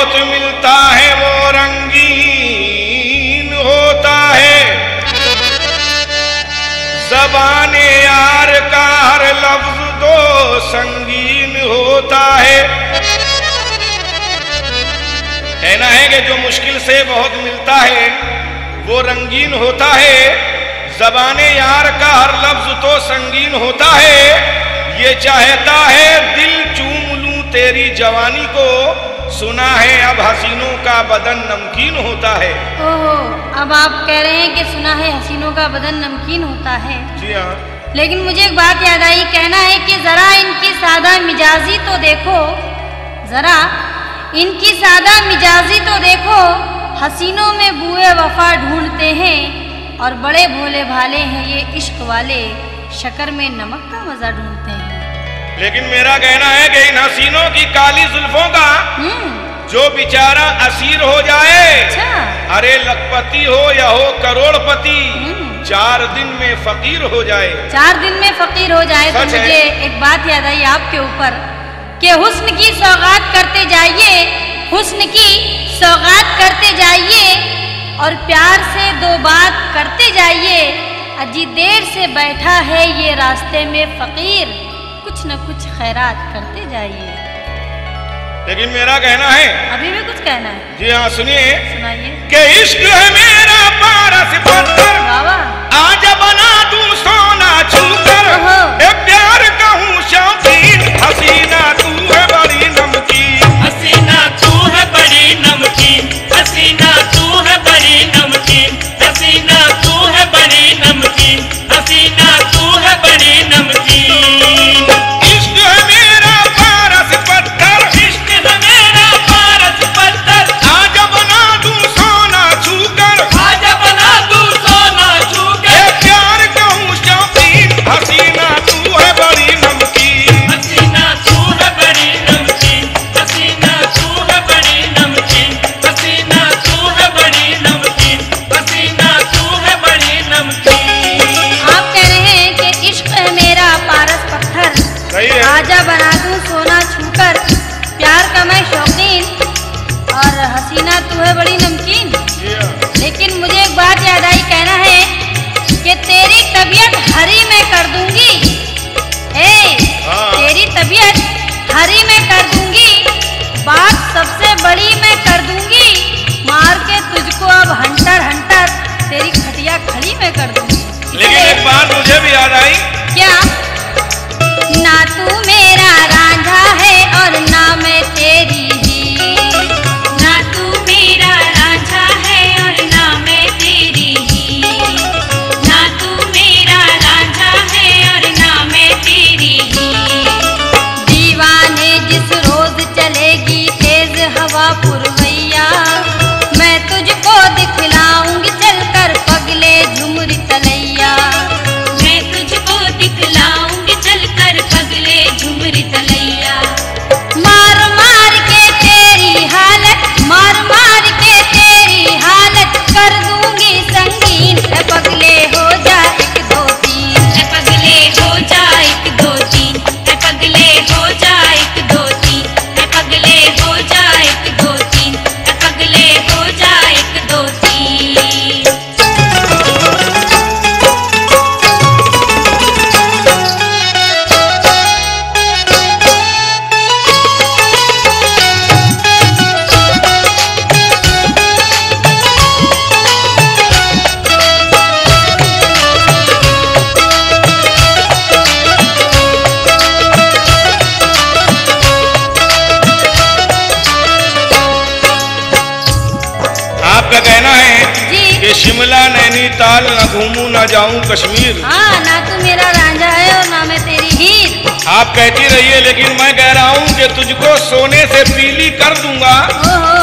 बहुत मिलता है वो रंगीन होता है। ज़बाने यार का हर लफ्ज तो संगीन होता है। कहना है कि जो मुश्किल से बहुत मिलता है वो रंगीन होता है। ज़बाने यार का हर लफ्ज तो संगीन होता है। ये चाहता है दिल चूम लूं तेरी जवानी को, सुना है अब हसीनों का बदन नमकीन होता है। ओहो, अब आप कह रहे हैं कि सुना है हसीनों का बदन नमकीन होता है। जी हाँ। लेकिन मुझे एक बात याद आई, कहना है कि जरा इनकी सादा मिजाजी तो देखो, जरा इनकी सादा मिजाजी तो देखो, हसीनों में बुए वफा ढूंढते हैं और बड़े भोले भाले हैं ये इश्क वाले, शक्कर में नमक का मजा ढूंढते हैं। लेकिन मेरा कहना है कि इन हसीनों की काली जुल्फों का जो बेचारा असीर हो जाए, अच्छा। अरे लखपति हो या हो करोड़पति, 4 दिन में फकीर हो जाए। 4 दिन में फकीर हो जाए। तो मुझे एक बात याद आई आपके ऊपर कि हुस्न की सौगात करते जाइए, हुस्न की सौगात करते जाइए और प्यार से 2 बात करते जाइए। अजी देर से बैठा है ये रास्ते में फकीर, कुछ न कुछ खैरात करते जाइए। लेकिन मेरा कहना है, अभी भी कुछ कहना है? जी हाँ, सुनिए। सुनाइए। कि इश्क है मेरा पारस पत्थर, आज बना दूं सोना छूकर, प्यार कहूं शौकीन, हसीना तू है बड़ी नमकीन, हसीना तू है बड़ी नमकीन, हसीना तू है बड़ी नमकीन, हसीना तू है बड़ी नमकीन, हसीना तू है बड़ी नमकीन। इश्क है मेरा पारस पत्थर, इश्क है मेरा पारस पत्थर, आज बना दूं सोना छूकर, आज बना दूं सोना छूकर, प्यार कहूं शौकीन, हसीना तू है बड़ी नमकीन, हसीना तू है बड़ी नमकीन, हसीना तू है बड़ी नमकीन, हसीना तू है बड़ी नमकीन, हसीना तू है बड़ी नमकीन। आप कह रहे हैं कि इश्क है मेरा पारस पत्थर, सही है। आजा बना दूं सोना छूकर, प्यार का मैं शौकीन और हसीना तू है बड़ी नमकीन। लेकिन मुझे एक बात याद आई, कहना है कि तेरी तबीयत हरी मैं कर दूंगी, तेरी तबीयत हरी मैं कर दूंगी, बात सबसे बड़ी मैं कर दूंगी, मार के तुझको अब हंटर हंटर, तेरी खटिया खड़ी मैं कर दूंगी। लेकिन एक बात मुझे भी याद आई, क्या? ना तू मेरा रांझा है और ना मैं तेरी हीर, ना तू मेरा रांझा है और ना मैं तेरी हीर, ना तू मेरा रांझा है और ना मैं तेरी हीर। दीवाने जिस रोज चलेगी तेज हवा पुरवैया, मैं तुझको दिखलाऊंगी चलकर पगले झुमरी तलैया, मैं तुझको दिखलाऊंगी चलकर पगले झुमरी तलैया। मार मार के तेरी हालत, मार मार के तेरी हालत कर दूंगी संगीन, ए पगले हो जा 1 2 3, ए पगले हो जा 1 2 3, ए पगले हो जा 1 2 3, ए पगले हो जा 1 2 3, ए पगले हो जा 1 2 3। आपका कहना है जी। कि शिमला नैनीताल न घूमूं न जाऊं कश्मीर। हाँ, ना तू मेरा रांझा है और ना मैं तेरी हीर। आप कहती रहिए, लेकिन मैं कह रहा हूँ कि तुझको सोने से पीली कर दूंगा ओहो,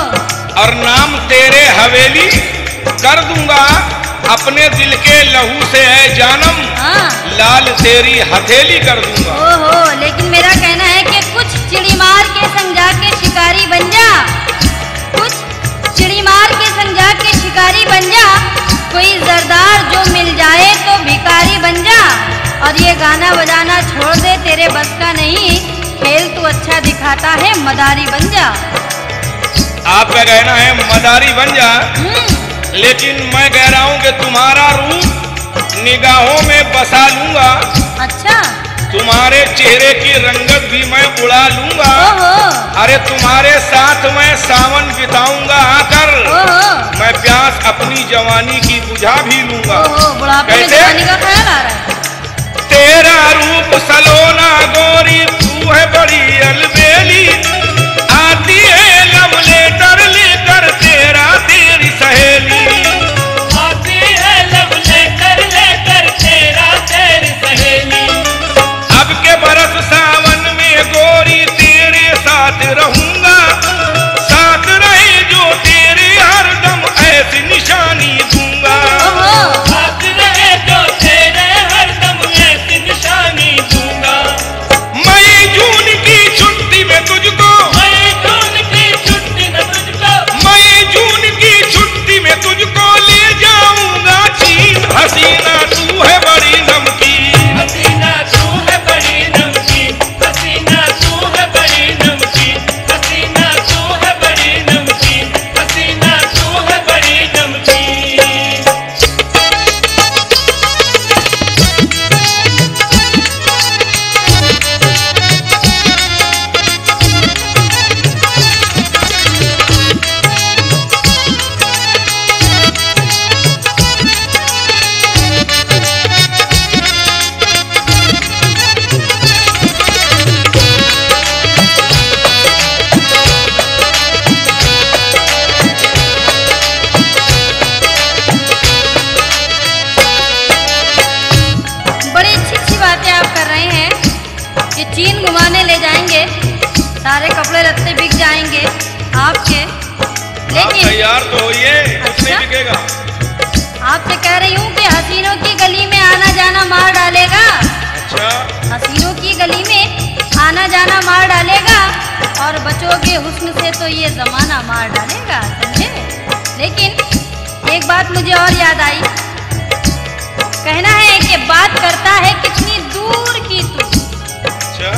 और नाम तेरे हवेली कर दूंगा, अपने दिल के लहू से है जानम, हाँ। लाल तेरी हथेली कर दूंगा। ओहो, लेकिन मेरा कहना है कि कुछ चिड़ी मार के संग जाके शिकारी बन जा, कुछ चिड़ी मार के संग जाके शिकारी बन जा, कोई जरदार जो मिल जाए तो भिखारी बन जा, और ये गाना बजाना छोड़ दे, तेरे बस का नहीं, खेल तू अच्छा दिखाता है, मदारी बन जा। आपका कहना है मदारी बन जा, लेकिन मैं कह रहा हूँ कि तुम्हारा रूप निगाहों में बसा लूंगा। अच्छा। तुम्हारे चेहरे की रंगत भी मैं उड़ा लूंगा। अरे तुम्हारे साथ मैं सावन बिताऊंगा आकर, मैं प्यास अपनी जवानी की बुझा भी लूंगा। कैसे? का ख्याल आ रहा है। तेरा रूप सलोना गोरी, तू है बड़ी अलबेली, आती है लव लेटर लेकर तेरा तेरी सहेली, आती है लव लेटर लेकर तेरा तेरी सहेली। अब के बरस सावन में गोरी तेरे साथ रहूंगा, साथ रहे जो तेरे हरदम ऐसी निशानी दूंगा, साथ रहे जो तेरे हरदम ऐसी निशानी दूंगा। मई जून की छुट्टी में तुझको, मई जून की छुट्टी में तुझको, मई जून की छुट्टी में तुझको ले जाऊंगा चीन। हसीना तू है बड़ी नमकीन, हसीना तू है बड़ी नमकीन, हसीना तू है बड़ी नमकीन, हसीना तू है बड़ी नमकीन, हसीना तू है बड़ी नमकीन। बड़ी अच्छी अच्छी बातें आप कर रहे हैं कि चीन घुमाने ले जाएंगे, सारे कपड़े लत्ते बिक जाएंगे आपके, आप लेकिन तैयार तो होइए, कुछ नहीं अच्छा? बिकेगा। आपसे कह रही हूँ कि हसीनों की गली में आना जाना मार डालेगा। अच्छा, हसीनों की गली में आना जाना मार डालेगा, और बचोगे हुस्न से तो ये जमाना मार डालेगा, समझे? लेकिन एक बात मुझे और याद आई, कहना है कि बात करता है कितनी दूर की तू। अच्छा,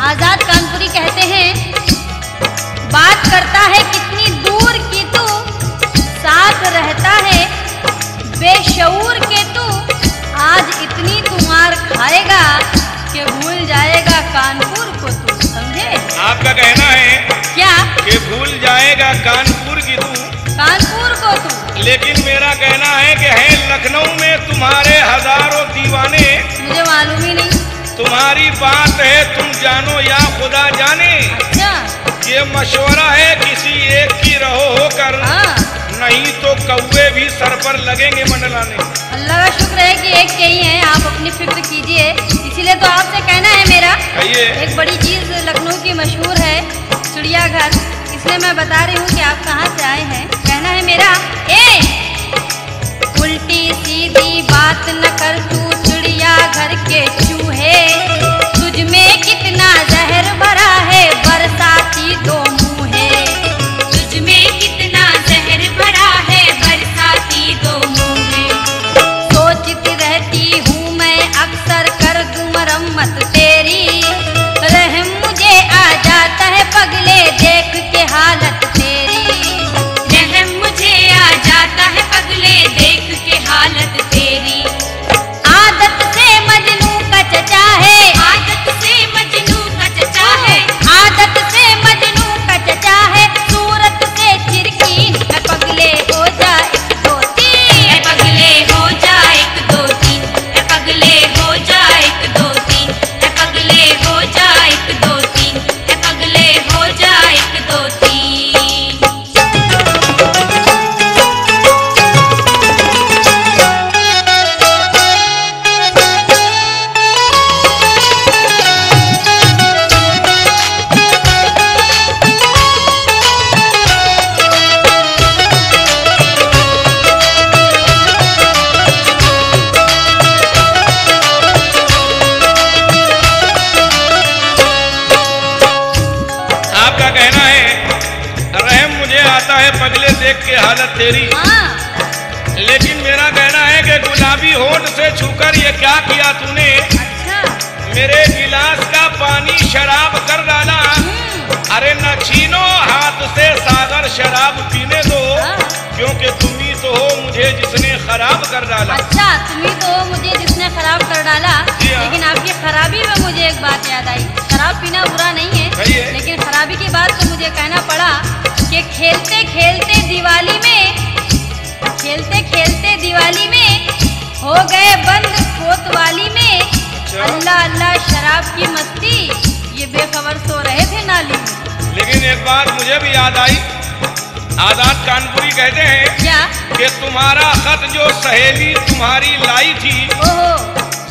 आजाद कानपुरी कहते हैं, बात करता है कितनी दूर की तू, साथ रहता है बेशऊर के तू, आज इतनी तू मार खाएगा कि भूल जाएगा कानपुर को तू, समझे? आपका कहना है क्या? कि भूल जाएगा कानपुर की तू, कानपुर को तू। लेकिन मेरा कहना है कि है लखनऊ में तुम्हारे हजारों दीवाने, मुझे मालूम ही नहीं। तुम्हारी बात है तुम जानो या खुदा जाने। अच्छा। ये मशवरा है किसी एक की रहो होकर, हाँ। नहीं तो कौवे भी सर पर लगेंगे मंडलाने। अल्लाह का शुक्र है कि एक के ही हैं, आप अपनी फिक्र कीजिए। इसीलिए तो आपसे कहना है मेरा, कहिए। एक बड़ी चीज लखनऊ की मशहूर है चिड़ियाघर, इसलिए मैं बता रही हूँ कि आप कहाँ से आए हैं। कहना है मेरा, उल्टी सीधी बात न कर तू चिड़ियाघर के चूहे, तुझ में कितना जहर भरा है बरसाती दो मुँहे, तुझ में कितना जहर भरा है बरसाती दो मुँहे, सोचती रहती हूँ मैं अक्सर कर दूँ मरम्मत तेरी, रहम मुझे आ जाता है पगले देख के हालत तेरी, रहम मुझे आ जाता है पगले देख के हालत तेरी, आदत से मजनू का चचा है, आदत से मजनू का चचा है, आदत से मजनू का चचा है, सूरत से चिरकीन है पगले हो जा एक दो तीन, है पगले हो जा एक दो तीन, है पगले हो जा एक दो तीन, है पगले हो जा एक दो तीन, है पगले हो जा एक दो तीन। आपका कहना है रहम मुझे आता है पगले देख के हालत तेरी, हाँ। लेकिन मेरा कहना है कि गुलाबी होठ से छूकर ये क्या किया तूने, अच्छा। मेरे गिलास का पानी शराब कर डाला। अरे न छीनो हाथ से सागर शराब पीने दो, हाँ। क्योंकि तुम ही तो हो मुझे जिसने खराब कर डाला। अच्छा, तुम ही तो हो मुझे जिसने खराब कर डाला। जी हाँ। लेकिन आपकी खराबी में मुझे एक बात याद आई। शराब पीना बुरा नहीं सही है। है, लेकिन खराबी की बात तो मुझे कहना पड़ा कि खेलते खेलते दिवाली में हो गए बंद कोतवाली में। अच्छा। अल्लाह अल्लाह शराब की मस्ती, ये बेखबर सो रहे थे नाली में। लेकिन एक बात मुझे भी याद आई, आजाद कानपुरी कहते हैं क्या? कि तुम्हारा खत जो सहेली तुम्हारी लाई थी, ओहो,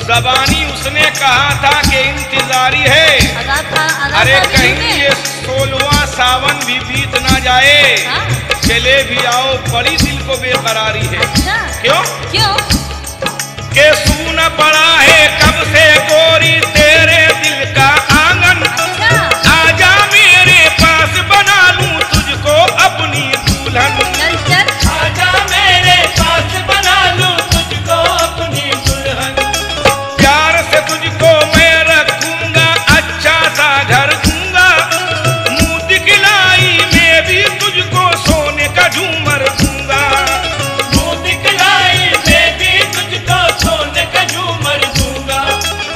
ज़बानी उसने कहा था कि इंतजारी है। आजाद अरे साहब कहीं भी ये 16वां सावन भी बीत ना जाए, हाँ? चले भी आओ बड़ी दिल को बेकरारी है। अच्छा, क्यों क्यों? के सून पड़ा है कब से गोरी तेरे दिल का आंगन, अच्छा, आजा मेरे पास बना लूं तुझको अपनी दुल्हन। चल चल, आजा मेरे पास बना लूं तुझको अपनी दुल्हन। प्यार से तुझको मैं रखूंगा, अच्छा सा घर दूंगा, मुंह दिखलाई में भी तुझको सोने का झूमर दूंगा। मुंह दिखलाई में भी तुझको सोने का झूमर दूंगा।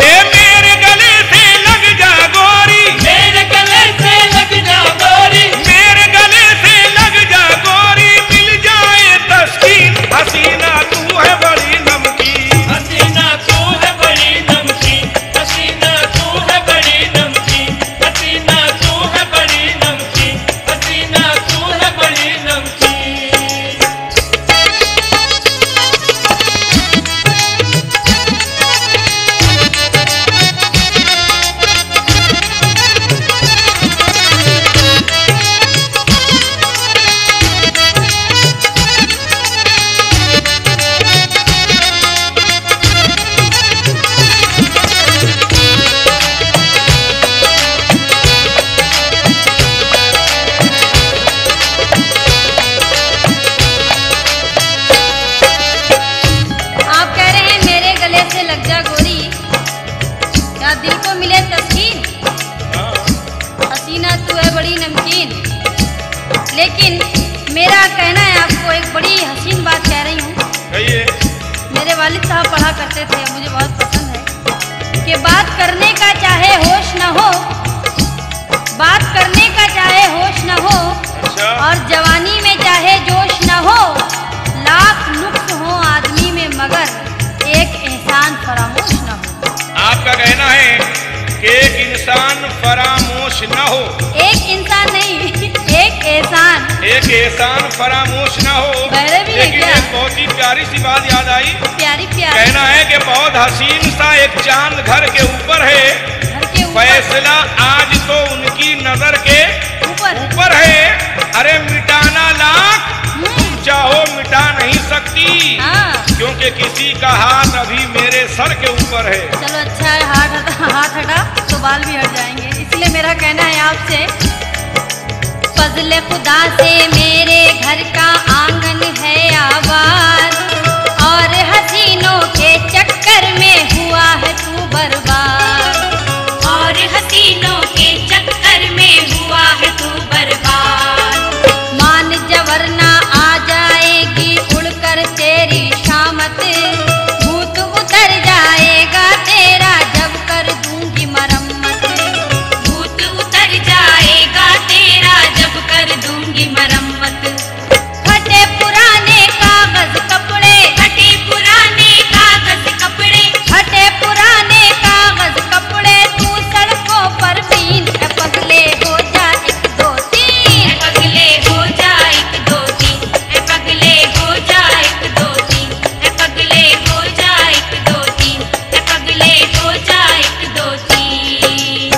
ए मेरे गले से लग जा गोरी, मेरे गले से लग जा गोरी, मेरे गले से लग जा गोरी, मिल जाए तस्कीन, हसीना तू है बड़ी नमकीन। हसीना तू है बड़ी नमकीन, हसीना तू है बड़ी नमकीन, हसीना तू है बड़ी नमकीन, हसीना तू है बड़ी नमकीन। आप कह रहे हैं मेरे गले से लग जा गोरी, क्या दिल को मिले तस्कीन, हसीना तू है बड़ी नमकीन। लेकिन मेरा कहना है आपको, एक बड़ी हसीन बात कह रही हूँ। कहिए। मेरे वालिद साहब पढ़ा करते थे, मुझे बहुत पसंद है कि बात करने का चाहे होश न हो, बात करने का चाहे होश न हो, अच्छा। और जवानी में चाहे जोश न हो, लाख नुक्स हो आदमी में मगर एक एहसान फरामोश न हो। आपका कहना है कि एक इंसान फरामोश न हो, एक इंसान नहीं, एक एहसान। एक एहसान फरामोश न हो। बहरे भी है लेकिन क्या? एक बहुत ही प्यारी सी बात याद आई। प्यारी प्यारी कहना है कि बहुत हसीन सा एक चांद घर के ऊपर है, घर के ऊपर फैसला आज तो उनकी नजर के ऊपर ऊपर है। अरे मिटाना लाख तुम चाहो मिटा नहीं सकती, हाँ, क्योंकि किसी का हाथ अभी मेरे सर के ऊपर है। चलो अच्छा है, हाथ हटा तो बाल भी हट जाएंगे। इसलिए मेरा कहना है आपसे, फजल खुदा से मेरे घर का आंगन है आबाद, और हसीनों के चक्कर में हुआ है तू बर्बाद, और हसीनों के चक्कर में हुआ है तू बर्बाद। मान जवरना आ जाएगी उड़कर तेरी शामत, भूत उतर जाएगा तेरा जब कर दूंगी मरम्मत, भूत उतर जाएगा तेरा जब कर दूंगी मरम्मत। फटे पुराने कागज कपड़े, फटे पुराने कागज कपड़े, फटे पुराने कागज कपड़े, तू सड़कों पर बीन ए पगले हो जा एक दो तीन, ए पगले हो जा एक दो तीन, ए पगले हो जा एक दो तीन, ए पगले हो जा एक दो तीन, ए पगले हो जा एक दो तीन।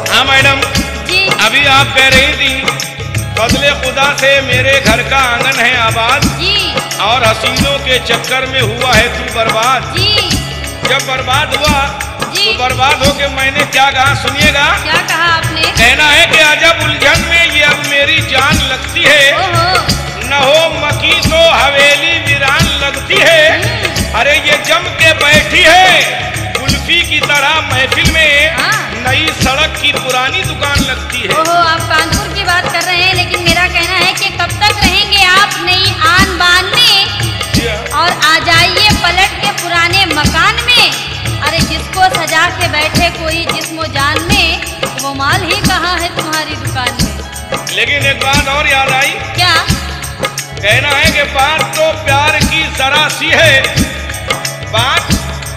हाँ मैडम, जी अभी आप कह रही थी बदले खुदा से मेरे घर का आंगन है आबाद, जी और हसीनों के चक्कर में हुआ है तू बर्बाद। जी। जब बर्बाद हुआ जी। तो बर्बाद होके मैंने क्या कहा सुनिएगा। क्या कहा आपने? कहना है कि अजब उलझन में ये अब मेरी जान लगती है, ओहो। न हो मकी तो हवेली वीरान लगती है। अरे ये जम के बैठी है कुल्फी की तरह महफिल में, हाँ। नई सड़क की पुरानी दुकान लगती है। ओहो, आप कानपुर की बात कर रहे हैं, लेकिन मेरा कहना है कि कब तक रहेंगे आप नई आन बान में, और आ जाइए पलट के पुराने मकान में। अरे जिसको सजा के बैठे कोई जिस्मो जान में, वो माल ही कहाँ है तुम्हारी दुकान में। लेकिन एक बात और याद आई। क्या? कहना है कि बात तो प्यार की जरा सी है, बात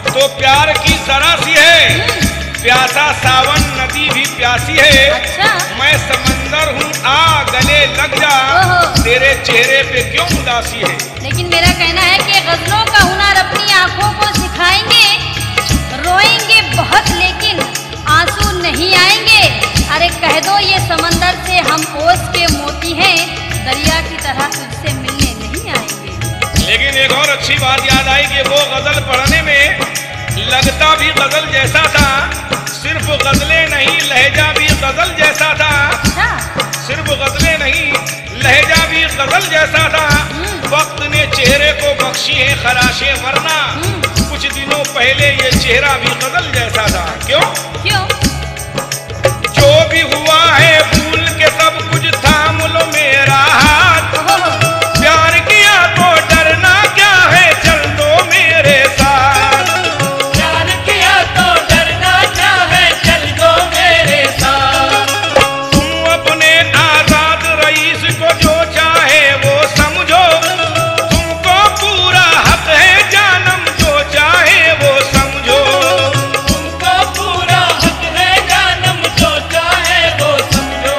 तो प्यार की जरा सी है, प्यासा सावन नदी भी प्यासी है। अच्छा। मैं समंदर हूँ आ गले लग जा, ओहो। तेरे चेहरे पे क्यों उदासी है। लेकिन मेरा कहना है कि गजलों का हुनर अपनी आंखों को सिखाएंगे, रोएंगे बहुत लेकिन आंसू नहीं आएंगे। अरे कह दो ये समंदर से हम ओस के मोती हैं, दरिया की तरह तुझसे मिलने नहीं आएंगे। लेकिन एक और अच्छी बात याद आई कि वो गजल पढ़ने में लगता भी गजल जैसा था, सिर्फ गजलें नहीं लहजा भी गजल जैसा था। अच्छा। सिर्फ गजलें नहीं लहजा भी गजल जैसा था। वक्त ने चेहरे को बख्शी है खराशे, वरना कुछ दिनों पहले ये चेहरा भी गजल जैसा था। क्यों? क्यों? जो भी हुआ है भूल के सब कुछ थाम लो मेरा हाथ, ओहो। प्यार किया तो डरना क्या है, चल दो मेरे साथ। प्यार किया तो डरना क्या है, चल दो मेरे साथ। तुम अपने आजाद रईस को जो चाहे वो समझो, तुमको पूरा हक है जानम जो चाहे वो समझो। तुमको पूरा हक है जानम जो चाहे वो समझो।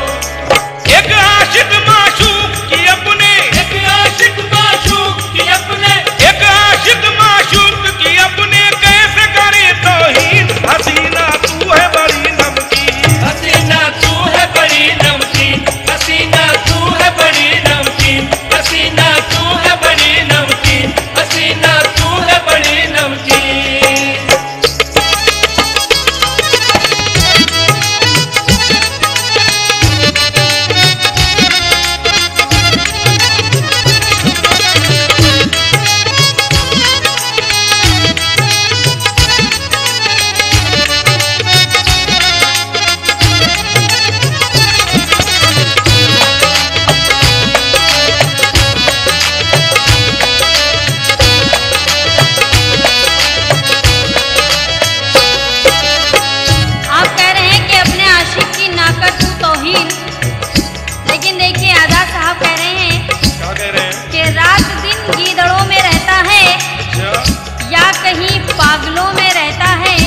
एक आशिक माशूक की अपने, एक आशिक माशूक की अपने, एक आशिक माशूक की अपने कैसे करे तौहीन। हसीना तू है बड़ी नमकीन, हसीना तू है बड़ी नमकीन, हसीना तू है बड़ी नमकीन, हसीना तू है बड़ी नमकीन, हसीना तू है बड़ी नमकीन। आप कह रहे हैं कि अपने आशिक की ना कर तू तौहीन, लेकिन देखिए आजाद साहब कह रहे हैं क्या कह रहे हैं। कि रात दिन गीदड़ों में रहता है, अच्छा, या कहीं पागलों में रहता है,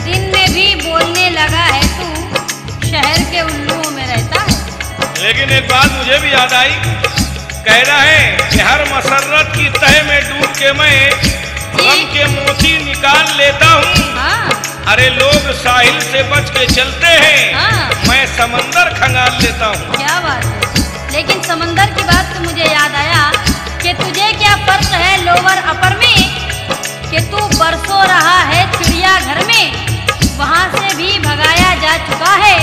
दिन में भी बोलने लगा है तू, शहर के उल्लुओं में रहता है। लेकिन एक बात मुझे भी याद आई। कह रहा है कि हर मसरत की तह में डूब के मैं गम के मोती निकाल लेता हूँ। हाँ। अरे लोग साहिल से बच के चलते हैं, हाँ। मैं समंदर खंगाल लेता हूँ। क्या बात है। लेकिन समंदर की बात तो मुझे याद आया कि तुझे क्या फर्क है लोअर अपर में, कि तू बरसों रहा है चिड़िया घर में, वहाँ से भी भगाया जा चुका है,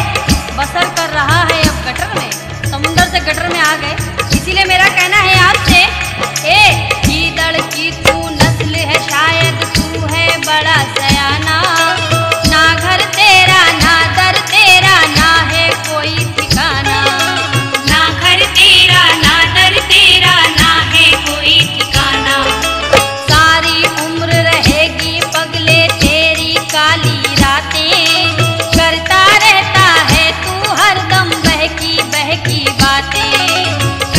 बसर कर रहा है अब गटर में। समुंदर से गटर में आ गए, इसीलिए मेरा कहना है आपसे, ए गीदड़ की तू नस्ल है, शायद तू है बड़ा सयाना, ना घर तेरा ना दर तेरा ना है कोई ठिकाना, ना घर तेरा ना दर तेरा ना है कोई ठिकाना। सारी उम्र रहेगी पगले तेरी काली रातें, करता रहता है तू हरदम बहकी बहकी बातें,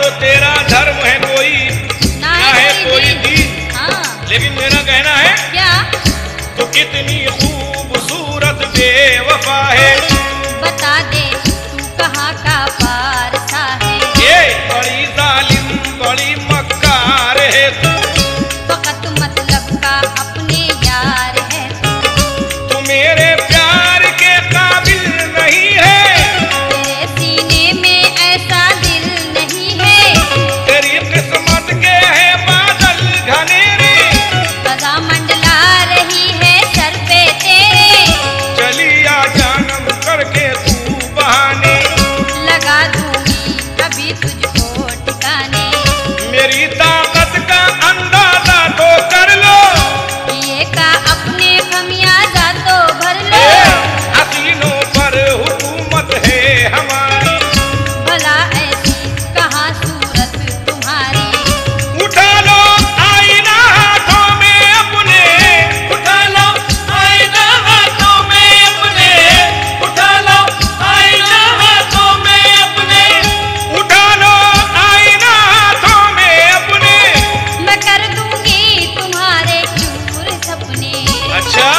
तो तेरा धर्म है कोई ना है कोई दीन। हाँ। लेकिन मेरा कहना है क्या? तो कितनी खूबसूरत बेवफा है, बता दे तू कहाँ का पारसा है। ये बड़ी जालिम बड़ी मक्कार है तू, फकत मतलब का अपने यार है तू मेरे प्यार के काबिल नहीं है, तेरे सीने में ऐसा दिल नहीं है। तेरी किस्मत के है बादल घनेरे, सदा मंडला रही है सर पे तेरे। चली आ जानम करके तू बहाने, लगा दूंगी कभी तुझको ठिकाने। मेरी ताकत का अंदाजा तो कर लो, ये का अपने खमियाजा तो भर लो। हसीनों पर हुकूमत है हमारी, भला ऐसी कहाँ सूरत तुम्हारी। उठा लो आईना हाथों में अपने, उठा लो आईना हाथों में अपने, उठा लो आईना हाथों में अपने, उठा लो आईना हाथों में अपने। मैं कर दूंगी तुम्हारे चूर सपने। अच्छा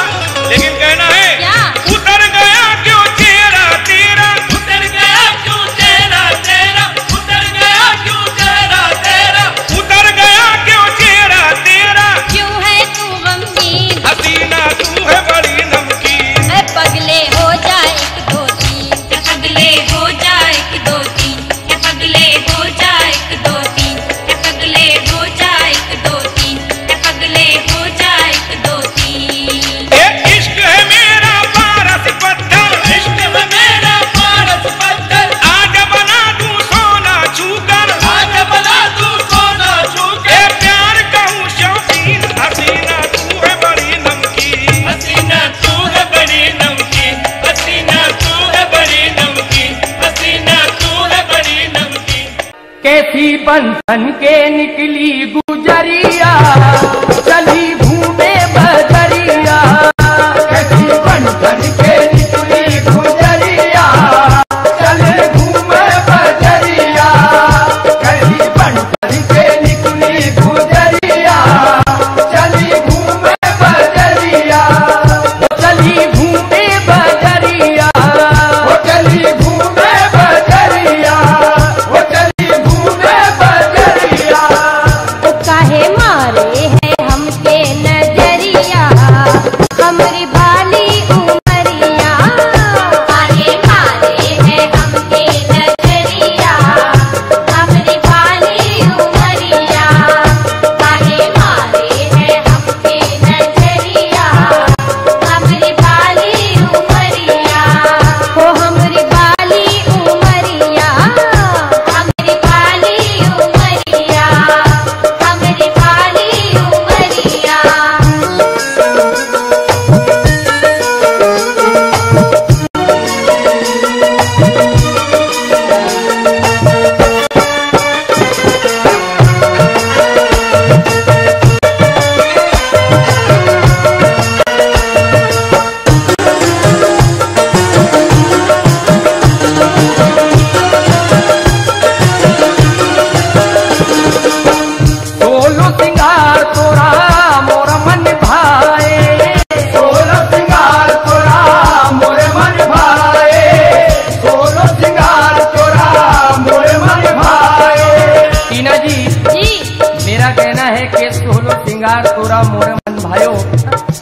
लेकिन कहना है क्या? उतर गया क्यों चेहरा तेरा, उतर गया क्यों चेहरा तेरा, उतर गया क्यों चेहरा तेरा, उतर गया क्यों चेहरा तेरा। क्यों है तू गमगीन, हसीना तू है बड़ी नमकीन, ऐ पगले हो जाए एक दो तीन। ए पगले हो जा एक दो तीन, ए पगले हो जा एक दो तीन, ए पगले हो जा एक दो तीन, ए पगले हो जा एक दो तीन। ये इश्क है मेरा पारस पत्थर, इश्क में मेरा पारस पत्थर, आज बना दूं सोना छूकर, आज बना तू सोना छूके। ये प्यार कहूँ शौकीन, हसीना तू है बड़ी नमकीन। हसीना तू है बड़ी नमकीन, हसीना तू है बड़ी नमकीन, हसीना तू है बड़ी नमकीन। कैसी बंधन के निकली गुजरिया, चली घूमे बजरिया। कैसी बंधन के निकली गुजरिया, चले घूमे बजरिया। कैसी बंधन के निकली गुजरिया, चली घूमे बजरिया। चली घूमे बजरिया, वो चली घूमे बजरिया, वो चली घूमे बजरिया। काहे मारे है हमके नजरिया, हमरी भाली उमरिया। काहे मारे है हमके नजरिया, हमरी भाली उमरिया। काहे मारे है हमके नजरिया, हमरी भाली उमरिया। हो हमरी भाली उमरिया, हमरी भाली उमरिया, हमरी भाली उमरिया। सोलो सिंगार तोरा मोर मन भाए, सोलो सिंगार तोरा मोर मन भाए। सोलो सिंगार तोरा मोर मन भाए। टीना जी, मेरा कहना है कि सोलो सिंगार तोरा मोर मन भायो,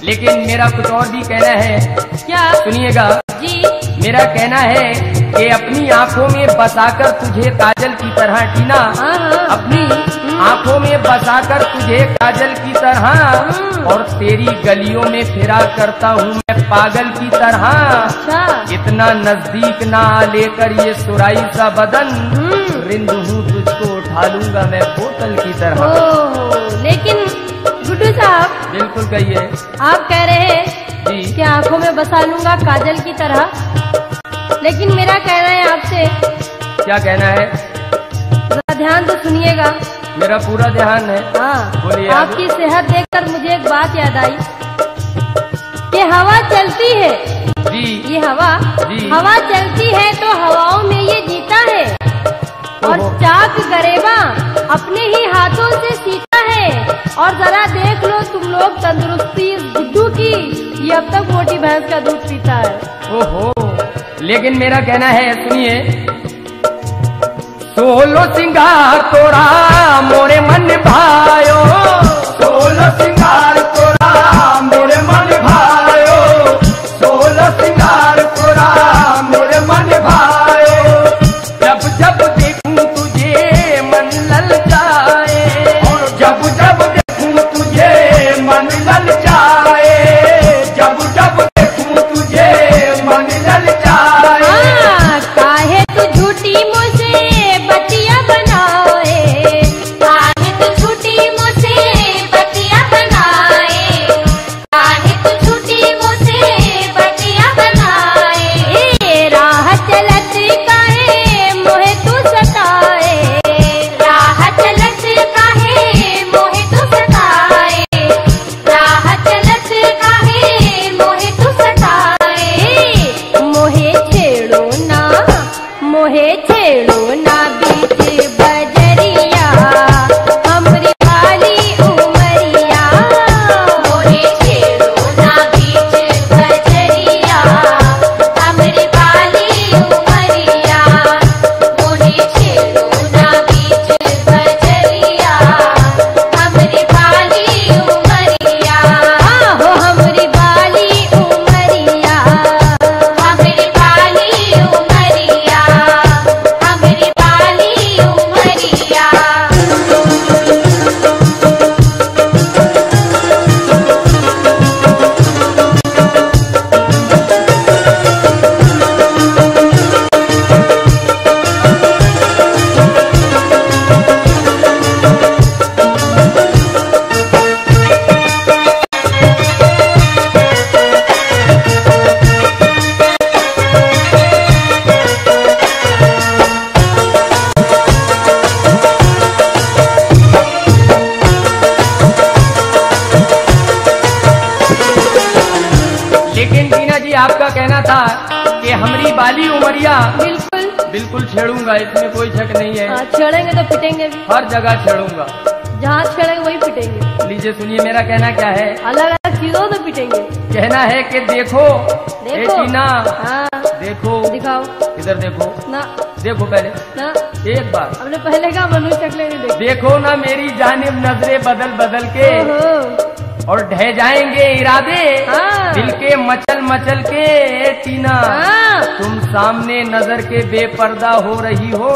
लेकिन मेरा कुछ और भी कहना है। क्या? सुनिएगा जी। मेरा कहना है कि अपनी आंखों में बसाकर तुझे काजल की तरह, टीना, अपनी आंखों में बसाकर तुझे काजल की तरह, और तेरी गलियों में फिरा करता हूँ मैं पागल की तरह। अच्छा। इतना नजदीक ना लेकर ये सुराई सा बदन, रिंद हूँ तुझको उठा लूंगा मैं बोतल की तरह। ओह, लेकिन गुड्डू साहब, बिल्कुल कहिए आप कह रहे हैं जी। कि आंखों में बसा लूंगा काजल की तरह, लेकिन मेरा कहना है आपसे, क्या कहना है? जरा ध्यान तो सुनिएगा। मेरा पूरा ध्यान है। हाँ, बोलिए। आपकी सेहत देखकर मुझे एक बात याद आई कि हवा चलती है। जी ये हवा जी। हवा चलती है तो हवाओं में ये जीता है, और ओहो। चाक गरेबा लेकिन मेरा कहना है, सुनिए, सोलो सिंगार तोरा मोरे मन भायो, सोलो सिंगार तोरा मोरे मन भायो, सोलो सिंगार तोरा मोरे मन भायो। जब जब देखूं तुझे मन ललचाए, और जब जब देखूं तुझे मन ललचाए, जब जब देखूं तुझे मन ललचाए। काहे तू झूठी मुझसे बतिया बनाए, काहे तू झूठी मुझसे बतिया बनाए, काहे तू झूठी मुझसे बतिया बनाए। राह चलत काहे मोहे तू सताए, राह चलत काहे मोहे तू सताए, राह चलत काहे मोहे तू सताए। मोहे छेड़ो ना, मोहे छेड़ो ना बीच बजरिया, हमरी वाली उमरिया। मोहे छेड़ो ना बीच बजरिया, हमरी वाली उमरिया। मोहे छेड़ो ना बीच बजरिया, हमरी वाली उमरिया। हो हमरी वाली उमरिया, हमरी वाली उमरिया, हमरी वाली उमरिया। लेकिन टीना जी, आपका कहना था कि हमरी बाली उमरिया। बिल्कुल बिल्कुल छेड़ूंगा, इसमें कोई शक नहीं है। छेड़ेंगे तो पिटेंगे भी, हर जगह छेड़ूंगा। जहाँ छेड़ेंगे वही पिटेंगे। लीजिए सुनिए, मेरा कहना क्या है। अलग अलग चीजों तो पिटेंगे। कहना है कि देखो, ए देखो। टीना, हाँ देखो, दिखाओ इधर देखो, ना, देखो पहले ना, एक बार अपने पहले का मनु शक्लें नहीं देखी। देखो ना मेरी जानिब नजरे बदल बदल के, ओहो, और ढह जाएंगे इरादे हाँ। दिल के मचल मचल के। ए टीना, हाँ। तुम सामने नजर के बेपर्दा हो रही हो,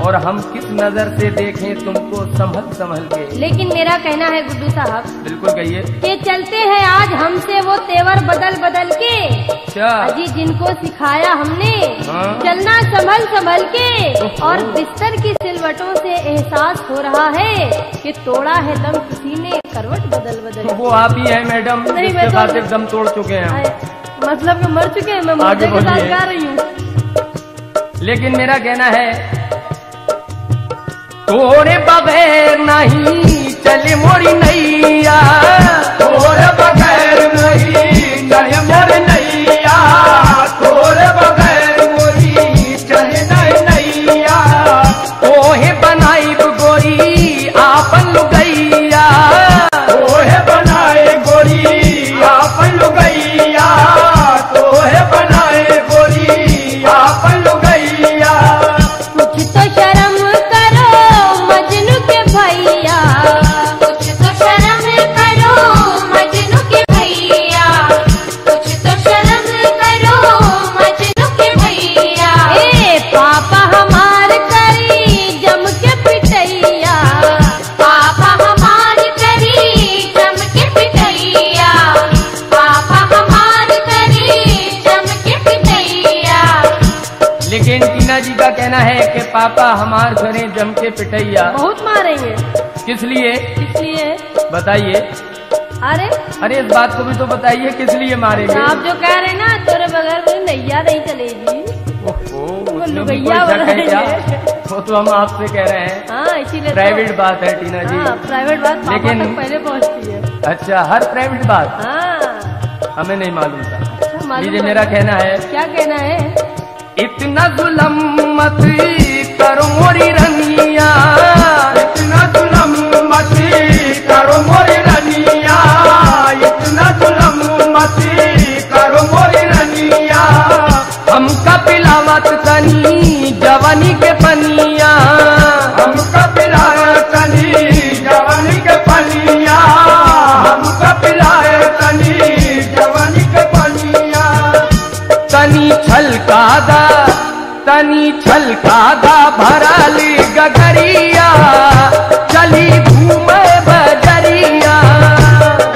और हम किस नजर से देखें तुमको संभल संभल के। लेकिन मेरा कहना है गुड्डू साहब बिल्कुल कहिए। कि चलते हैं आज हमसे वो तेवर बदल बदल के। अच्छा, अजी जिनको सिखाया हमने हाँ। चलना संभल संभल के, ओहो। और बिस्तर की सिलवटों से एहसास हो रहा है कि तोड़ा है दम किसी ने करवट बदल बदल के। वो आप ही है मैडम, नहीं, जिसके मैं तो- साथ एकदम तोड़ चुके हैं हम। आए, मतलब कि मर चुके हैं, मैं आगे मुर्दे के साथ बढ़िए। गा रही हूँ। लेकिन मेरा कहना है, तोरे बगैर नहीं चले मोरी नैया, तोरे बगैर नहीं चले मोरी नैया, तोरे बगैर मोरी चले नहीं नैया। ओहे बनाई गोरी आपन लुगैया, ओहे बनाए गोरी आपन लुगैया, तोहे बनाए गोरी आपन लुगैया। कुछ तो शर्म करो मजनू के भैया, कुछ तो शर्म करो मजनू के भैया, कुछ तो शर्म करो मजनू के भैया। ए पापा हमार करी जम के पिटैया, पापा हमार करी जम के पिटैया, पापा हमार करी जम के पिटैया। लेकिन टीना जी का कहना है कि पापा हमार करें जम के पिटैया। बहुत मारेंगे, किस लिए इसलिए। बताइए। अरे अरे इस बात को भी तो बताइए, किस लिए मारेंगे। आप जो कह रहे हैं ना, तोरे बगैर मेरी नैया नहीं चलेगी। ओहो, उसमें भी लुगैया कोई शक है क्या? बनाएंगे। वो तो हम आपसे कह रहे हैं, हाँ इसीलिए प्राइवेट बात है टीना जी। हाँ प्राइवेट बात पापा लेकिन- तक पहले पहुँचती है। अच्छा, हर प्राइवेट बात हाँ हमें नहीं मालूम था। अच्छा, मालूम लीजिए, है। मेरा कहना है, क्या कहना है। इतना जुलम मत करो मोरी रनिया, इतना जुलम मत करो मोरी रनिया, इतना जुलम मत करो मोरी रनिया। हम कब तनी छलकादा भरली गगरिया चली घूमे बजरिया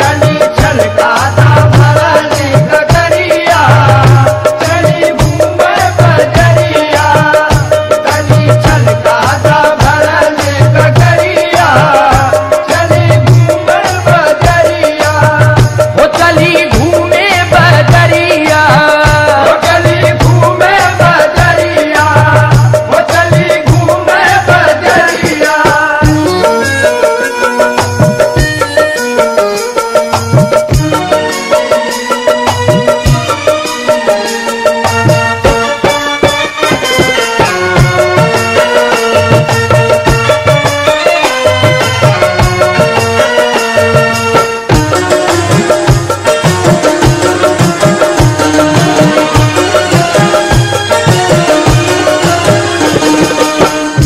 तनी छलकादा भरली गगरिया चली घूमे बजरिया तनी छलकादा भरली गगरिया चली घूमे बजरिया वो चली घूमे बजरिया वो चली घूमे बजरिया वो चली घूमे बजरिया।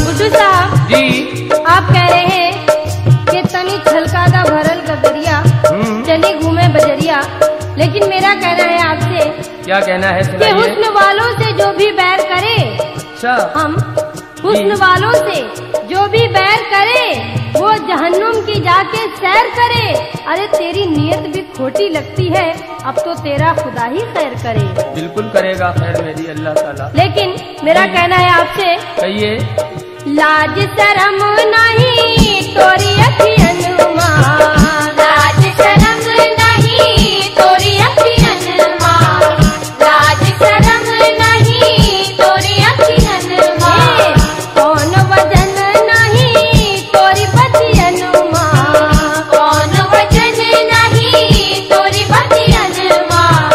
गुड्डू साहब, जी आप कह रहे हैं कि तनी छलकादा भरल गगरिया चली घूमे बजरिया, लेकिन मेरा कहना है आपसे क्या कहना है कि सुनाइए। हुस्न वालों से जो भी बैर करे, अच्छा हम हुस्न वालों से जो भी बैर करे वो जहन्नुम की जाके सैर करे। अरे तेरी नीयत भी खोटी लगती है, अब तो तेरा खुदा ही खैर करे। बिल्कुल करेगा खैर मेरी अल्लाह ताला। लेकिन मेरा कहना है आपसे, कहिए। लाज शरम नहीं तोरी अखियन मां, लाज शरम नहीं तोरी अखियन मां, लाज शरम नहीं तोरी अखियन मां, कौन वजन नहीं तोरी बतियन मां, कौन वजन नहीं तोरी बतियन मां,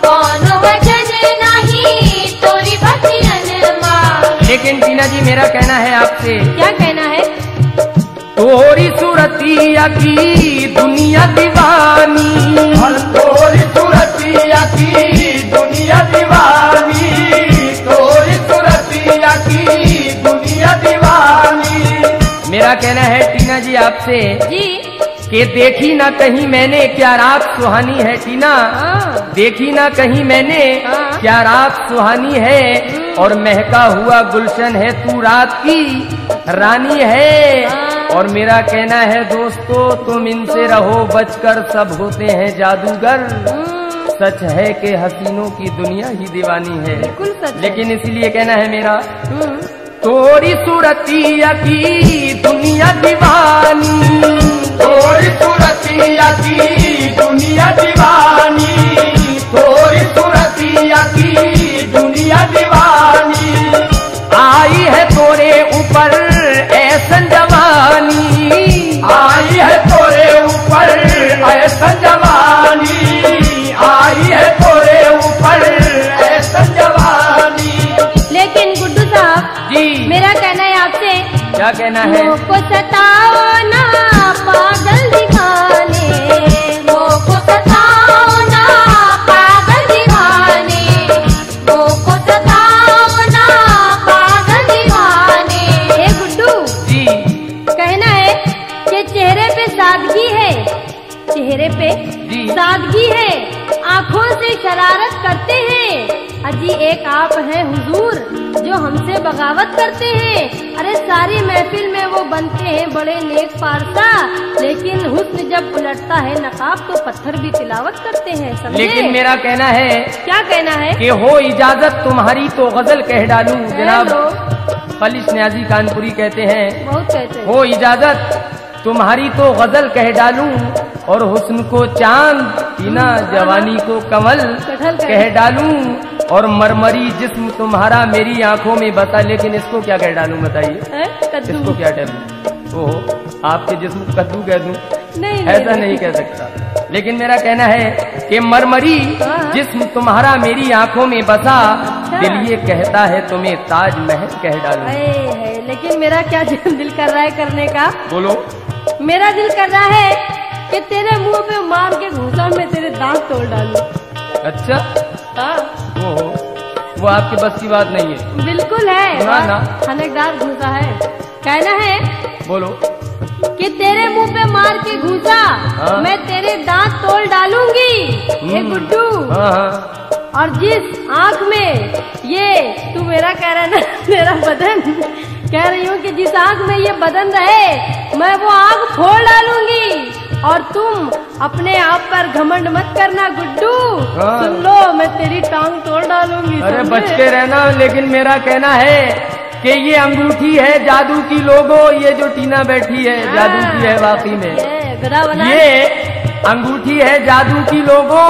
कौन वजन नहीं तोरी बतियन मां। लेकिन टीना जी मेरा कहना है आपसे, क्या कहना है? तोरी सूरतिया की दुनिया दीवानी और तोरी सूरतिया की दुनिया दीवानी, तोरी सूरतिया की दुनिया दीवानी। मेरा कहना है टीना जी आपसे जी कि देखी ना कहीं मैंने क्या रात सुहानी है टीना, हाँ। देखी ना कहीं मैंने हाँ। क्या रात सुहानी है, और महका हुआ गुलशन है तू रात की रानी है। हाँ। और मेरा कहना है दोस्तों तुम इनसे रहो बचकर, सब होते हैं जादूगर। सच है कि हसीनों की दुनिया ही दीवानी है, बिल्कुल सच है। लेकिन इसलिए कहना है मेरा, तोरी सूरतिया की दुनिया दीवानी, तोरी सूरतिया की दुनिया दीवानी, तोरी सूरतिया की दुनिया दीवानी। आई है तोरे ऊपर ऐसन जवानी, आई है तोरे ऊपर ऐसन जवानी, आई है तोरे ऊपर ऐसन जवानी। लेकिन गुड्डू साहब जी मेरा कहना है आपसे, क्या कहना है? मोको सताओ ना पागल दीवाने, मोको सताओ ना पागल दीवाने, मोको सताओ ना पागल दीवाने। हे गुड्डू, जी कहना है कि चेहरे पे सादगी है, चेहरे पे जी। सादगी है, आंखों से शरारत करते हैं। अजी एक आप हैं हुजूर जो हमसे बगावत करते हैं। अरे सारी महफिल में वो बनते हैं बड़े नेक पारसा, लेकिन हुस्न जब उलटता है नकाब तो पत्थर भी तिलावत करते हैं, समझे? लेकिन मेरा कहना है क्या कहना है? कि हो इजाजत तुम्हारी तो गजल कह डालूं। जनाब हेलो, खलीश न्याजी कानपुरी कहते हैं, बहुत कहते हैं। हो इजाजत तुम्हारी तो गजल कह डालूं, और हुस्न को चांद टीना जवानी को कमल कटहल कह डालूं, और मरमरी जिस्म तुम्हारा मेरी आंखों में बसा। लेकिन इसको क्या कह डालूं बताइए? हैं? कद्दू? इसको क्या कह दूं? ओहो, आपके जिस्म को कद्दू कह दूं? नहीं ऐसा नहीं कह सकता। लेकिन मेरा कहना है कि मरमरी हाँ। जिस्म तुम्हारा मेरी आंखों में बसा, दिल ये कहता है तुम्हें ताजमहल कह डालूं। है, लेकिन मेरा क्या दिल कर रहा है करने का? बोलो। मेरा दिल कर रहा है कि तेरे मुंह पे मार के घूसा में तेरे दांत तोड़ डालूं। अच्छा, हाँ, वो आपके बस की बात नहीं है। बिल्कुल है, ना, ना। खानेदार घूसा है। कहना है बोलो। कि तेरे मुंह पे मार के घूसा हाँ। मैं तेरे दांत तोड़ डालूंगी। ये गुड्डू, हाँ हाँ, और जिस आंख में ये तू मेरा कह रहा है ना मेरा बदन, कह रही हूँ कि जिस आंख में ये बदन रहे मैं वो आंख फोड़ डालूंगी। और तुम अपने आप पर घमंड मत करना गुड्डू, हाँ। सुन लो मैं तेरी टांग तोड़ डालूंगी। अरे समझे? बच के रहना। लेकिन मेरा कहना है कि ये अंगूठी है जादू की लोगो, ये जो टीना बैठी है जादू की है वाकई में। ये गधा बना ये अंगूठी है जादू की लोगो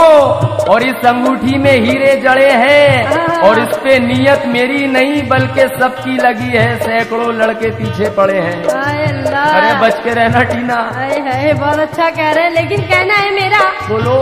और इस अंगूठी में हीरे जड़े हैं और इस पे नियत मेरी नहीं बल्कि सबकी लगी है, सैकड़ों लड़के पीछे पड़े हैं। हाय अल्लाह। अरे बच के रहना टीना। हाय हाय बहुत अच्छा कह रहे हैं, लेकिन कहना है मेरा बोलो।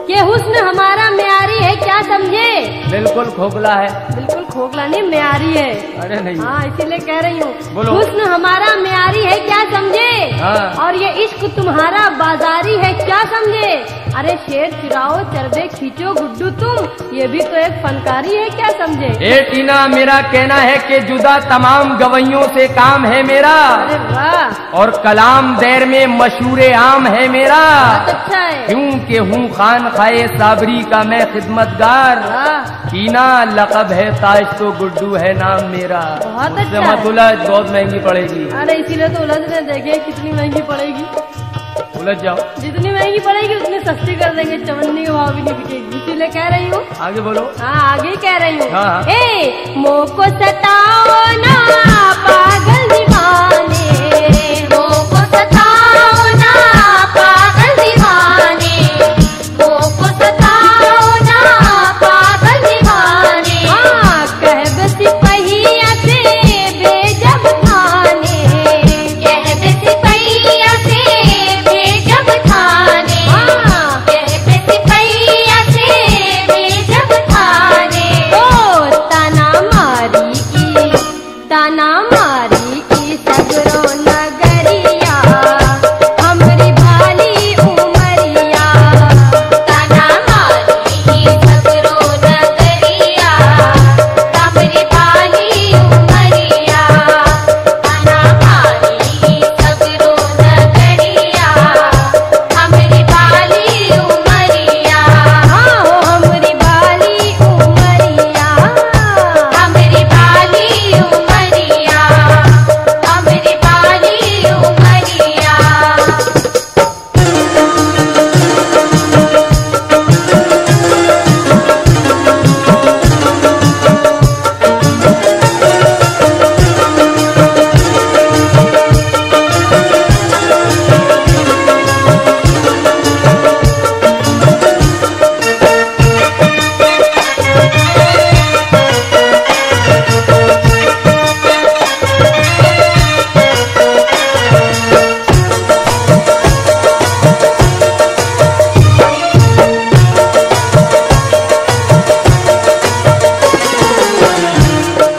कि हुस्न हमारा म्यारी है, क्या समझे? बिल्कुल खोखला है। बिल्कुल खोखला नहीं, म्यारी है। अरे नहीं। हाँ इसीलिए कह रही हूँ। बोलो। हुस्न हमारा म्यारी है, क्या समझे? हाँ। और ये इश्क तुम्हारा बाजारी है, क्या समझे? अरे शेर चुराओ चरबे खींचो गुड्डू तुम, ये भी तो एक फनकारी है, क्या समझे? ए टीना मेरा कहना है कि जुदा तमाम गवैयों से काम है मेरा अरे वाह और कलाम दैर में मशहूर आम है मेरा। बहुत अच्छा है। क्योंकि हूँ खान खाए साबरी का मैं खिदमतगार। वाह टीना लक़ब है ताज तो गुड्डू है नाम मेरा। बहुत मुझसे अच्छा मत है। उलझ, बहुत महंगी पड़ेगी। अरे इसीलिए तो उलझने देखे कितनी महंगी पड़ेगी। उलझ जाओ। जितनी महंगी पड़ेगी उतनी सस्ती कर देंगे, चवन्नी का भाव भी नहीं बिकेगी। इसीलिए कह रही हूँ। आगे बोलो। हाँ आगे ही कह रही हूँ। हाँ। ए मोको सताओ ना पागल दीवाने, मोको सताओ ना पागल दीवाने, मोको सताओ ना पागल दीवाने। हाँ कहब सिपहिया से बेजब थाने, कहते सिपहिया से बेजब थाने, हाँ कहते सिपहिया से बेजब थाने। ओ ताना मारी की सगरो नगरिया, हमरी भाली उमरिया। ताना मारी सगरो नगरिया, हमरी बाली उमरिया। ताना मारी सगरो नगरिया, हमरी बाली उमरिया। हाँ हो हमरी भाली उमरिया, हमरी बाली उमरिया, हमरी बाली उमरिया।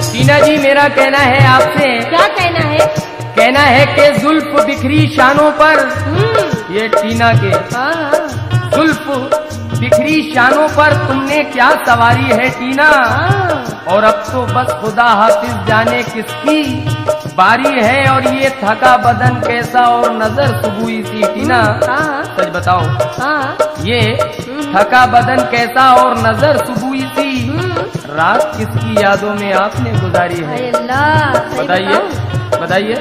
टीना जी मेरा कहना है आपसे, क्या कहना है? कहना है कि जुल्फ बिखरी शानों पर, ये टीना के हाँ हाँ जुल्फ बिखरी शानों पर तुमने क्या सवारी है टीना। हाँ और अब तो बस खुदा हाफिज जाने किसकी बारी है और ये थका बदन कैसा और नजर सुबुई सी टीना। हाँ सच बताओ हाँ ये थका बदन कैसा और नजर सुबुई सी रात किसकी यादों में आपने गुजारी है? हाय अल्लाह। सही बताइए बताऊं? बताइए।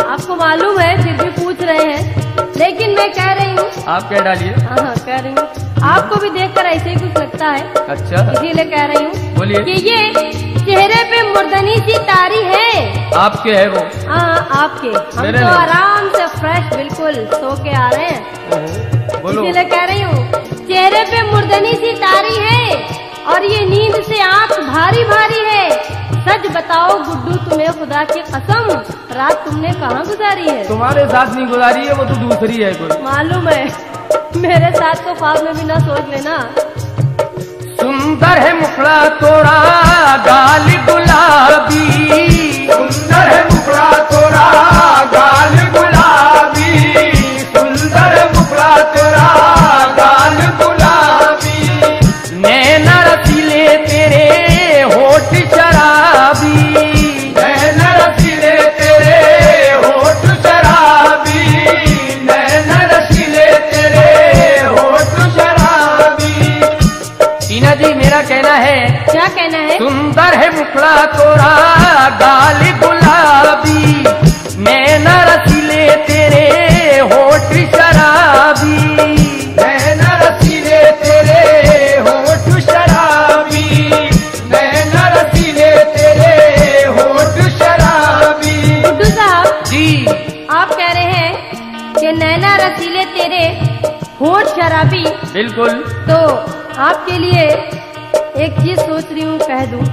आपको मालूम है फिर भी पूछ रहे हैं, लेकिन मैं कह रही हूँ। आप कह डालिए। हाँ हाँ कह रही हूँ, आपको भी देखकर ऐसे ही कुछ लगता है, अच्छा इसीलिए कह रही हूँ बोलिए। कि ये चेहरे पे मुर्दनी सी तारी है। आपके है वो? हाँ आपके। हम मेरे तो नहीं। आराम से फ्रेश बिल्कुल सो के आ रहे हैं, ओहो, बोलो। इसीलिए कह रही हूँ चेहरे पे मुर्दनी सी तारी है और ये नींद से आंख भारी भारी है। सच बताओ गुड्डू तुम्हें खुदा की कसम रात तुमने कहाँ गुजारी है? तुम्हारे साथ नहीं गुजारी है, वो तो दूसरी है कोई। मालूम है, मेरे साथ तो ख्वाब में भी ना सोच लेना। सुंदर है मुखड़ा तोरा गाल गुलाबी, सुंदर है मुखड़ा तोरा गाल गुलाबी, सुंदर है मुखड़ा तोरा गाल गुलाबी। नैना रसीले तेरे होठ शराबी, नैना रसीले तेरे होठ शराबी, नैना रसीले तेरे होठ शराबी। टीना जी मेरा शराबी। बिल्कुल। तो आपके लिए एक चीज सोच रही हूँ, कह दूं।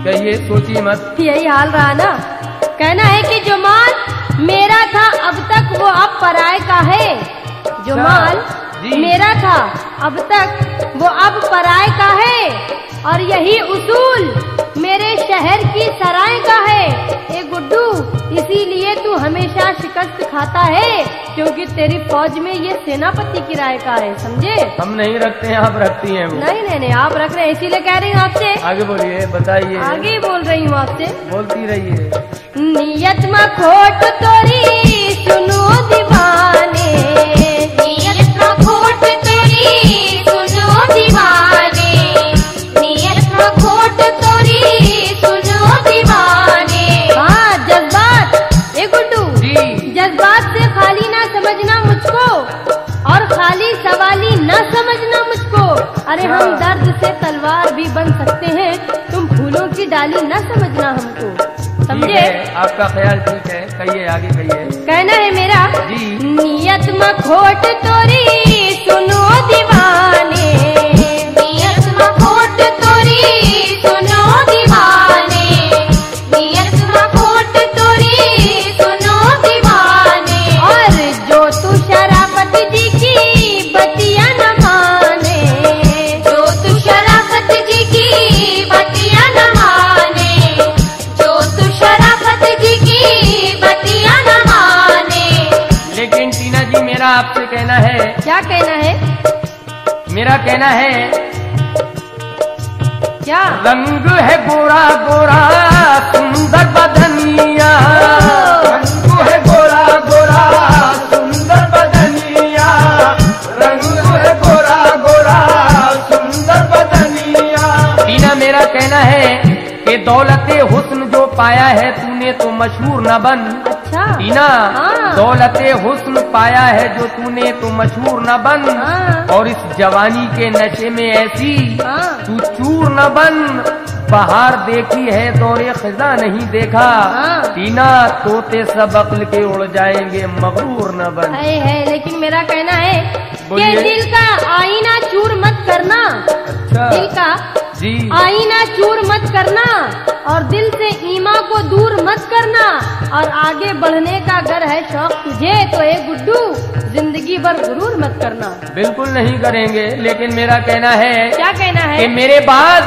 कहिए, सोचिए मत। यही हाल रहा ना। कहना है कि जो माल मेरा था अब तक वो अब पराये का है। जो माल मेरा था अब तक वो अब पराये का है। और यही उसूल मेरे शहर की सराय का है। ए गुड्डू, इसीलिए तू हमेशा शिकस्त खाता है, क्योंकि तेरी फौज में ये सेनापति की राय का है, समझे? हम नहीं रखते हैं, आप रखती हैं वो। नहीं, आप रख रहे हैं, इसीलिए कह रही हूँ आपसे। आगे बोलिए, बताइए। आगे ही बोल रही हूँ आपसे। बोलती रहिए। नियत में खोट तोरी सुनो दीवाने, नियत में खोट तोरी सुनो दीवाने, नियत में खोट तोरी सुनो दीवाने। हाँ, जज्बात। ए गुड्डू, जज्बात से खाली ना समझना मुझको, और खाली सवाली ना समझना मुझको। अरे हम दर्द से तलवार भी बन सकते हैं, तुम फूलों की डाली ना समझना हमको, समझे? आपका ख्याल ठीक है, कहिए, आगे कहिए। कहना है मेरा जी। नियत में खोट तोरी सुनो दीवाने, नियत में खोट तोरी सुनो दीवाने, नियत में खोट तोरी सुनो दीवाने। और जो तू शराफत जी की बतिया न माने, जो तू शराफत जी की बतिया न माने, जो तू शराफत जी की बतिया न माने। लेकिन टीना जी, मेरा आपसे कहना है। क्या कहना है? मेरा कहना है, क्या? रंग है गोरा गोरा सुंदर बदनिया, रंग है गोरा गोरा सुंदर बदनिया, रंग है गोरा गोरा सुंदर बदनिया। टीना, मेरा कहना है कि दौलते हुस्न जो पाया है तूने तो मशहूर न बन। अच्छा। टीना, हाँ। दौलते हुस्न पाया है जो तूने तो मशहूर न बन। हाँ। और इस जवानी के नशे में ऐसी हाँ। तू चूर न बन। बहार देखी है दौरे खिजा नहीं देखा। हाँ। टीना, तोते सब अक्ल के उड़ जाएंगे, मगरूर न बन। है, लेकिन मेरा कहना है कि बोलिए। दिल का आईना चूर मत करना। अच्छा। दिल का जी। आईना चूर मत करना, और दिल से ईमा को दूर मत करना। और आगे बढ़ने का अगर है शौक तुझे तो ए गुड्डू, जिंदगी भर गुरूर मत करना। बिल्कुल नहीं करेंगे, लेकिन मेरा कहना है क्या कहना है? कि मेरे बाद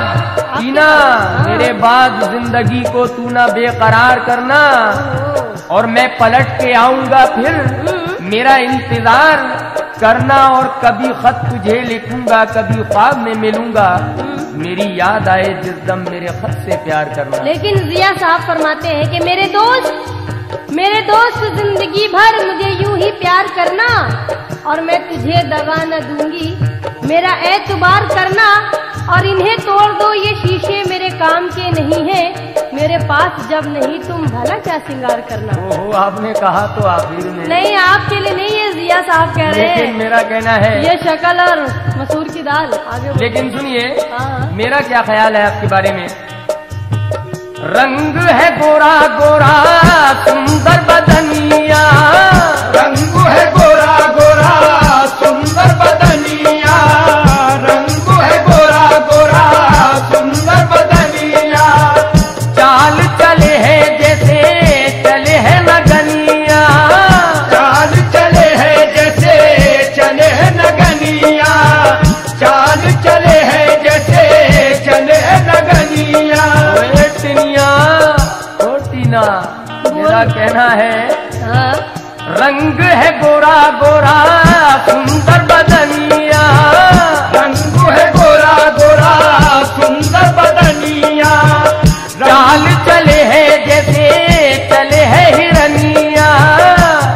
टीना, हाँ। मेरे बाद जिंदगी को तू ना बेकरार करना, और मैं पलट के आऊंगा फिर, मेरा इंतजार करना। और कभी खत तुझे लिखूंगा, कभी ख्वाब में मिलूंगा, मेरी याद आए जिस दम मेरे खत से प्यार करना। लेकिन जिया साहब फरमाते हैं कि मेरे दोस्त जिंदगी भर मुझे यूं ही प्यार करना, और मैं तुझे दगा न दूंगी, मेरा एतबार करना। और इन्हें तोड़ दो, ये शीशे मेरे काम के नहीं हैं, मेरे पास जब नहीं तुम भला क्या श्रृंगार करना। ओहो, आपने कहा तो आखिर में। नहीं, आपके लिए नहीं, ये जिया साहब कह रहे लेकिन हैं। मेरा कहना है, ये शक्ल और मसूर की दाल। आगे बोलो। लेकिन सुनिए, हाँ। मेरा क्या ख्याल है आपके बारे में। रंग है गोरा गोरा सुंदर बदनिया, रंग है गोरा गोरा सुंदर बदनिया, रंग है गोरा गोरा सुंदर बदनिया। चाल चले है जैसे चले है नगनिया, चाल चले है जैसे चले है नगनिया, चाल चले है जैसे चले है नगनिया। टीना, मेरा कहना है, हाँ। रंग है गोरा गोरा सुंदर बदनिया, रंग है गोरा गोरा सुंदर बदनिया। चाल चले है जैसे चले है हिरनिया,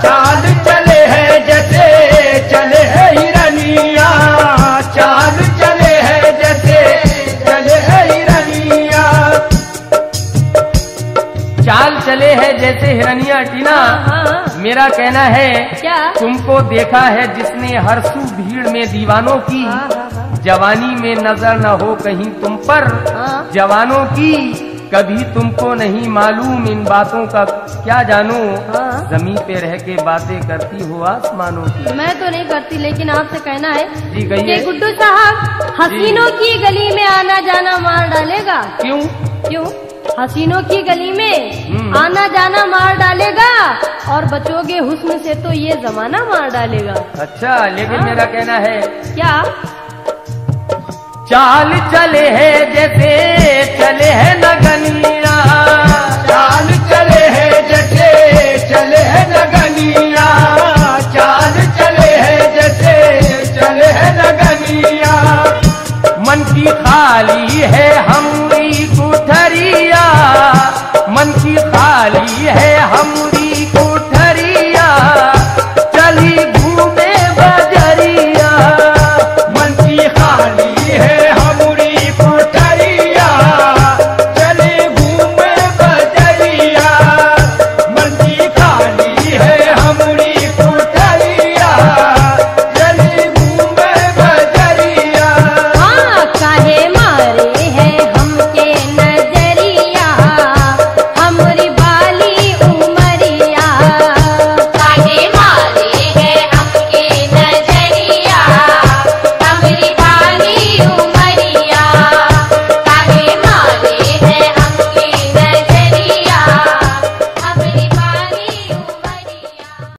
चाल चले है जैसे चले है हिरनिया, चाल चले है जैसे चले है हिरनिया। चाल चले है जैसे हिरनिया। टीना, हाँ। मेरा कहना है, क्या? तुमको देखा है जिसने हर सू भीड़ में दीवानों की, हाँ, हाँ, हाँ। जवानी में नजर न हो कहीं तुम पर हाँ। जवानों की। कभी तुमको नहीं मालूम इन बातों का क्या जानू, हाँ। जमीन पे रह के बातें करती हो आसमानों की। मैं तो नहीं करती, लेकिन आपसे कहना है जी कहिए। कि गुड्डू साहब हसीनों की गली में आना जाना मार डालेगा। क्यों? क्यों? हसीनों की गली में आना जाना मार डालेगा, और बचोगे हुस्न से तो ये जमाना मार डालेगा। अच्छा, लेकिन हाँ। मेरा कहना है क्या? चाल चले है जैसे चले है नगनिया, चाल चले है जैसे चले है नगनिया, चाल चले है जैसे चले है नगनिया। मन की खाली है हमारी कोठरिया, मन की खाली है